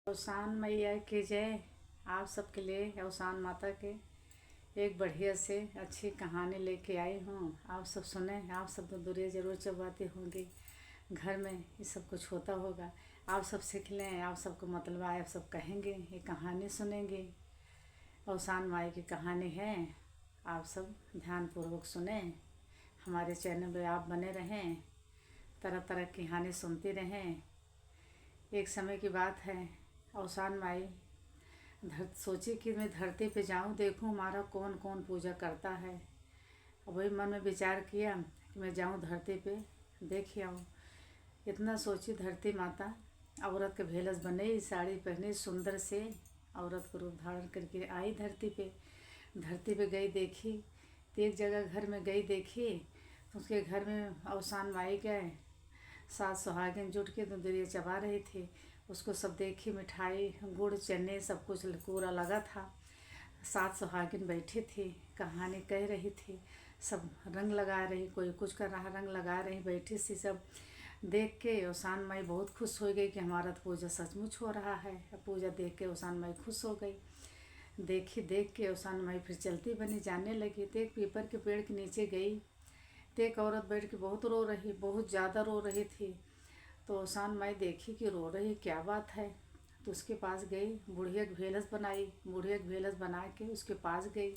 अवसान मैया की जय। आप सबके लिए अवसान माता के एक बढ़िया से अच्छी कहानी लेके आई हूँ। आप सब सुने। आप सब तो दुनिया ज़रूर चबाते होंगे, घर में ये सब कुछ होता होगा। आप सब सीख लें, आप सबको मतलब आए, आप सब कहेंगे, ये कहानी सुनेंगे। अवसान माई की कहानी है। आप सब ध्यानपूर्वक सुने। हमारे चैनल पे आप बने रहें, तरह तरह की कहानी सुनते रहें। एक समय की बात है, अवसान माई सोची कि मैं धरती पे जाऊं, देखूं हमारा कौन कौन पूजा करता है। वही मन में विचार किया कि मैं जाऊं धरती पे देख आऊँ। इतना सोची, धरती माता औरत के भेलस बने, साड़ी पहने, सुंदर से औरत को रूप धारण करके आई धरती पे। धरती पे गई, देखी तो एक जगह घर में गई, देखी तो उसके घर में अवसान माई गए सात सुहागिन जुट के तो दरिया चबा रही थी। उसको सब देखी, मिठाई गुड़ चने सब कुछ पूरा लगा था। सात सुहागिन बैठी थी, कहानी कह रही थी, सब रंग लगा रही, कोई कुछ कर रहा, रंग लगा रही, बैठी सी सब देख के अवसान माई बहुत खुश हो गई कि हमारा तो पूजा सचमुच हो रहा है। पूजा देख के अवसान माई खुश हो गई। देखी, देख के अवसान माई फिर चलती बनी, जाने लगी। तो एक पीपल के पेड़ के नीचे गई तो एक औरत बैठ के बहुत रो रही, बहुत ज़्यादा रो रही थी। तो अवसान माई देखी कि रो रही, क्या बात है। तो उसके पास गई, बुढ़िया की भेलस बनाई, बुढ़िया की भेलस बना के उसके पास गई।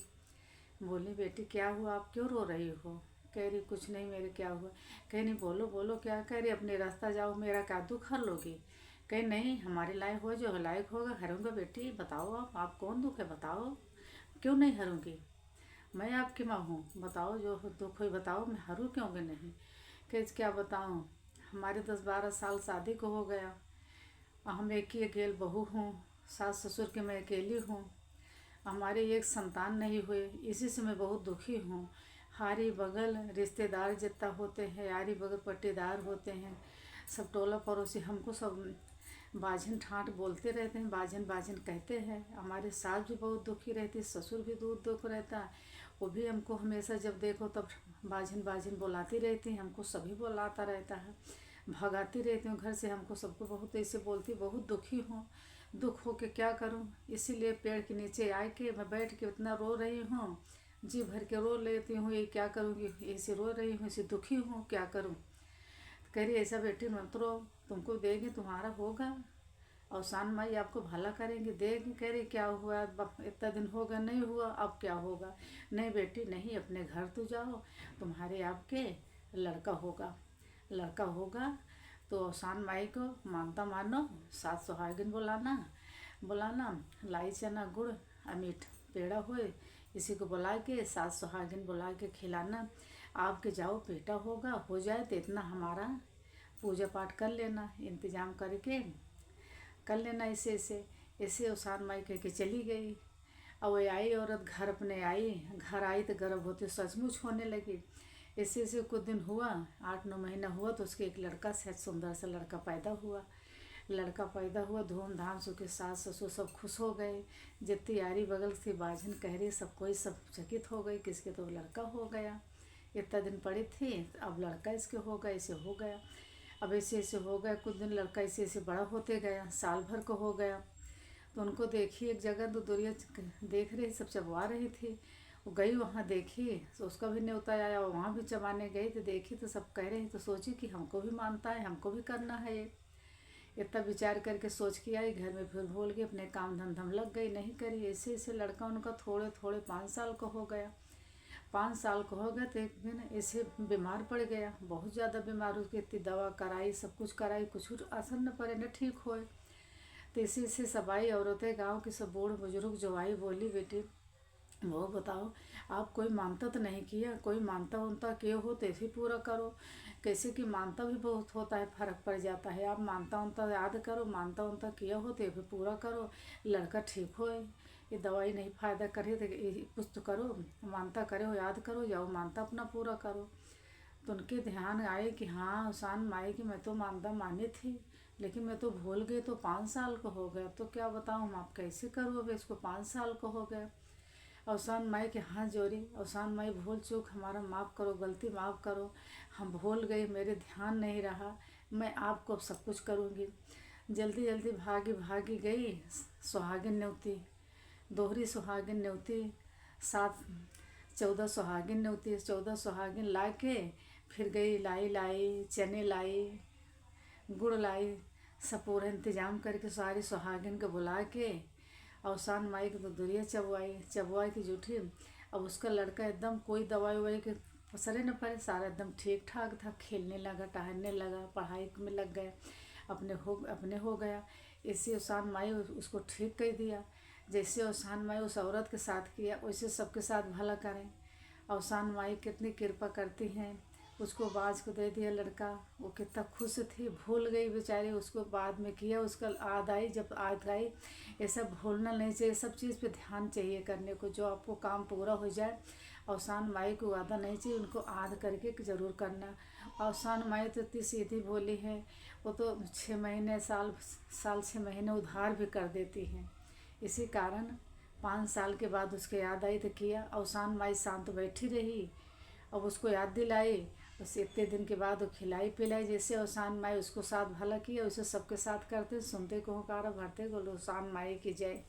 बोली, बेटी क्या हुआ, आप क्यों रो रही हो। कह रही, कुछ नहीं, मेरे क्या हुआ। कह नहीं, बोलो बोलो क्या। कह रही, अपने रास्ता जाओ, मेरा क्या दुख हर लोगी। कह नहीं, हमारे लायक हो, जो लायक होगा हरूँगा। बेटी बताओ, आप कौन दुख है बताओ, क्यों नहीं हरूँगी। मैं आपकी माँ हूँ, बताओ जो दुख हो बताओ, मैं हरू क्यों भी नहीं। कह क्या बताऊँ, हमारे 10-12 साल शादी को हो गया, हम एक ही अकेले बहू हूँ, सास ससुर के मैं अकेली हूँ, हमारे एक संतान नहीं हुए, इसी से मैं बहुत दुखी हूँ। हारी बगल रिश्तेदार जितना होते हैं, यारी बगल पट्टीदार होते हैं, सब टोला पड़ोसी हमको सब बाझन ठाट बोलते रहते हैं, बाझन बाझन कहते हैं। हमारे सास भी बहुत दुखी रहती, ससुर भी दुख रहता है, वो भी हमको हमेशा जब देखो तब बाझन बाझन बुलाती रहती हैं, हमको सभी बुलाता रहता है, भगाती रहती हूँ घर से, हमको सबको बहुत ऐसे बोलती, बहुत दुखी हूँ। दुख हो के क्या करूँ, इसीलिए पेड़ के नीचे आए के मैं बैठ के उतना रो रही हूँ, जी भर के रो लेती हूँ। ये क्या करूँगी, ऐसे रो रही हूँ, ऐसे दुखी हूँ, क्या करूँ। कह रही, ऐसा बेटी मत रो, तुमको देंगे, तुम्हारा होगा, अवसान माई आपको भला करेंगे, देंगे। कह रही, क्या हुआ, इतना दिन हो गया, नहीं हुआ, अब क्या होगा। नहीं बेटी नहीं, अपने घर तो जाओ, तुम्हारे आपके लड़का होगा, लड़का होगा तो अवसान माई को मानता मानो, सात सुहागिन बुलाना, बुलाना, लाई चना गुड़ अमीठ पेड़ा होए, इसी को बुला के सात सुहागिन बुला के खिलाना। आपके जाओ बेटा होगा, हो जाए तो इतना हमारा पूजा पाठ कर लेना, इंतजाम करके कर लेना। ऐसे ऐसे ऐसे अवसान माई कह के चली गई। अब वो आई औरत घर अपने आई, घर आई तो गर्भवती सचमुच होने लगी। ऐसे ऐसे कुछ दिन हुआ, 8-9 महीना हुआ तो उसके एक लड़का से सुंदर सा लड़का पैदा हुआ। लड़का पैदा हुआ, धूमधाम से उसके सास ससुर सब खुश हो गए। जितनी यारी बगल से बाझन कह रही, सब कोई सब चकित हो गई, किसके तो लड़का हो गया। इतना दिन पड़ी थी, अब लड़का इसके हो गया, ऐसे हो गया। अब ऐसे ऐसे हो गया कुछ दिन, लड़का ऐसे ऐसे बड़ा होते गया, साल भर को हो गया। तो उनको देखी एक जगह, तो दुनिया देख रही, सब चबवा रही थी। वो गई वहाँ देखी तो उसका भी न्योता आया, वहाँ भी चबाने गई तो देखी तो सब कह रहे, तो सोची कि हमको भी मानता है, हमको भी करना है ये। इतना विचार करके सोच के आई, घर में फिर भूल गई, अपने काम धंधा में लग गई, नहीं करी। ऐसे ऐसे लड़का उनका थोड़े थोड़े 5 साल का हो गया। 5 साल का हो गया तो एक दिन ऐसे बीमार पड़ गया, बहुत ज़्यादा बीमार, उसकी इतनी दवा कराई, सब कुछ कराई, कुछ असर न पड़े, न ठीक होए। तो इसी से सब आई औरतें, गाँव की सब बूढ़ बुजुर्ग जो आई, बोली, बेटी वो बताओ, आप कोई मानता तो नहीं किया, कोई मानता उनता किए हो तो ऐसे पूरा करो। कैसे कि मानता भी बहुत होता है, फर्क पड़ जाता है। आप मानता उनता याद करो, मानता उनता किया हो तो भी पूरा करो, लड़का ठीक हो। ये दवाई नहीं फ़ायदा करे तो कुछ तो करो, मानता करे हो, याद करो, जाओ मानता अपना पूरा करो। तो उनके ध्यान आए कि हाँ, अवसान माई की मैं तो मानता मानी थी, लेकिन मैं तो भूल गई, तो 5 साल का हो गया, तो क्या बताऊँ हम, आप कैसे करूँ, अब इसको 5 साल का हो गया। अवसान माई के हाथ जोड़ी, अवसान माई भूल चूक हमारा माफ़ करो, गलती माफ़ करो, हम भूल गए, मेरे ध्यान नहीं रहा, मैं आपको अब सब कुछ करूँगी। जल्दी जल्दी भागी भागी गई सुहागिन न्योती, दोहरी सुहागिन न्योती, 14 सुहागिन न्योती, 14 सुहागिन ला के फिर गई, लाई चने लाई, गुड़ लाई, सब पूरा इंतजाम करके सारी सुहागिन को बुला के अवसान माई की तो दुरिया चबुआई की जूठी। अब उसका लड़का एकदम कोई दवाई ववाई के असर न पड़े, सारा एकदम ठीक ठाक था, खेलने लगा, टहलने लगा, पढ़ाई में लग गया, अपने हो गया। इसी अवसान माई उसको ठीक कर दिया। जैसे अवसान माई उस औरत के साथ किया वैसे सबके साथ भला करें। अवसान माई कितनी कृपा करती हैं। उसको बाज को दे दिया लड़का, वो कितना खुश थी, भूल गई बेचारी, उसको बाद में किया, उसका याद आई, जब याद आई। ये सब भूलना नहीं चाहिए, सब चीज़ पे ध्यान चाहिए करने को, जो आपको काम पूरा हो जाए। अवसान माई को वादा नहीं चाहिए, उनको याद करके ज़रूर करना। अवसान माई तो इतनी सीधी बोली है, वो तो 6 महीने साल 6 महीने उधार भी कर देती हैं। इसी कारण 5 साल के बाद उसके याद आई तो किया। अवसान माई शांत बैठी रही, अब उसको याद दिलाई, बस इतने दिन के बाद वो खिलाई पिलाई। जैसे अवसान माई उसको साथ भला किया, वैसे सबके साथ करते, सुनते को हुकारा भरते, बोलो अवसान माई की जय।